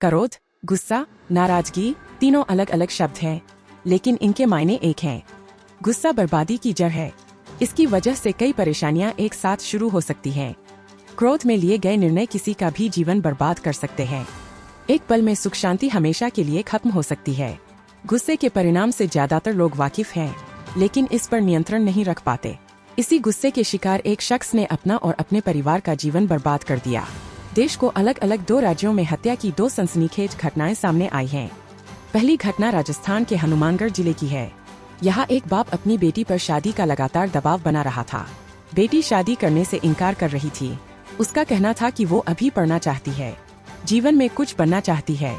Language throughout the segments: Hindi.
क्रोध, गुस्सा, नाराजगी तीनों अलग अलग शब्द हैं, लेकिन इनके मायने एक हैं। गुस्सा बर्बादी की जड़ है। इसकी वजह से कई परेशानियां एक साथ शुरू हो सकती हैं। क्रोध में लिए गए निर्णय किसी का भी जीवन बर्बाद कर सकते हैं। एक पल में सुख शांति हमेशा के लिए खत्म हो सकती है। गुस्से के परिणाम से ज्यादातर लोग वाकिफ हैं, लेकिन इस पर नियंत्रण नहीं रख पाते। इसी गुस्से के शिकार एक शख्स ने अपना और अपने परिवार का जीवन बर्बाद कर दिया। देश को अलग अलग 2 राज्यों में हत्या की 2 सनसनीखेज घटनाएं सामने आई हैं। पहली घटना राजस्थान के हनुमानगढ़ जिले की है। यहाँ एक बाप अपनी बेटी पर शादी का लगातार दबाव बना रहा था। बेटी शादी करने से इनकार कर रही थी। उसका कहना था कि वो अभी पढ़ना चाहती है, जीवन में कुछ बनना चाहती है,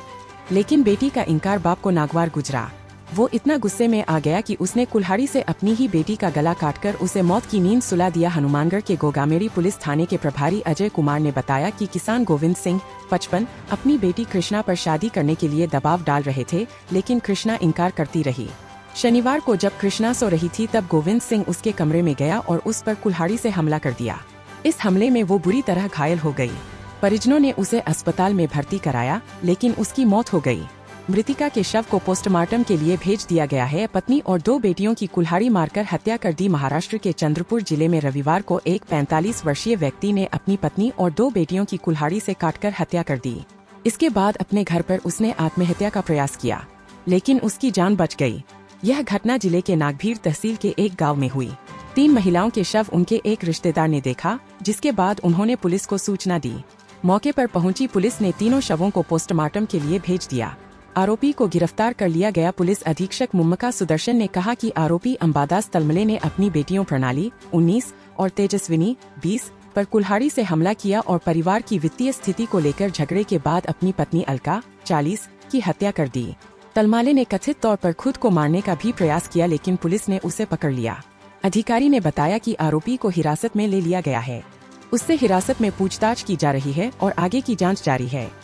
लेकिन बेटी का इनकार बाप को नागवार गुजरा। वो इतना गुस्से में आ गया कि उसने कुल्हाड़ी से अपनी ही बेटी का गला काटकर उसे मौत की नींद सुला दिया। हनुमानगढ़ के गोगामेड़ी पुलिस थाने के प्रभारी अजय कुमार ने बताया कि किसान गोविंद सिंह 55 अपनी बेटी कृष्णा पर शादी करने के लिए दबाव डाल रहे थे, लेकिन कृष्णा इनकार करती रही। शनिवार को जब कृष्णा सो रही थी तब गोविंद सिंह उसके कमरे में गया और उस पर कुल्हाड़ी से हमला कर दिया। इस हमले में वो बुरी तरह घायल हो गई। परिजनों ने उसे अस्पताल में भर्ती कराया, लेकिन उसकी मौत हो गई। मृतिका के शव को पोस्टमार्टम के लिए भेज दिया गया है। पत्नी और 2 बेटियों की कुल्हाड़ी मारकर हत्या कर दी। महाराष्ट्र के चंद्रपुर जिले में रविवार को एक 45 वर्षीय व्यक्ति ने अपनी पत्नी और 2 बेटियों की कुल्हाड़ी से काटकर हत्या कर दी। इसके बाद अपने घर पर उसने आत्महत्या का प्रयास किया, लेकिन उसकी जान बच गई। यह घटना जिले के नागभीर तहसील के एक गाँव में हुई। 3 महिलाओं के शव उनके एक रिश्तेदार ने देखा, जिसके बाद उन्होंने पुलिस को सूचना दी। मौके पर पहुंची पुलिस ने तीनों शवों को पोस्टमार्टम के लिए भेज दिया। आरोपी को गिरफ्तार कर लिया गया। पुलिस अधीक्षक मुम्मका सुदर्शन ने कहा कि आरोपी अंबादास तलमले ने अपनी बेटियों प्रणाली 19 और तेजस्विनी 20 पर कुल्हाड़ी से हमला किया और परिवार की वित्तीय स्थिति को लेकर झगड़े के बाद अपनी पत्नी अलका 40 की हत्या कर दी। तलमाले ने कथित तौर पर खुद को मारने का भी प्रयास किया, लेकिन पुलिस ने उसे पकड़ लिया। अधिकारी ने बताया कि आरोपी को हिरासत में ले लिया गया है। उससे हिरासत में पूछताछ की जा रही है और आगे की जांच जारी है।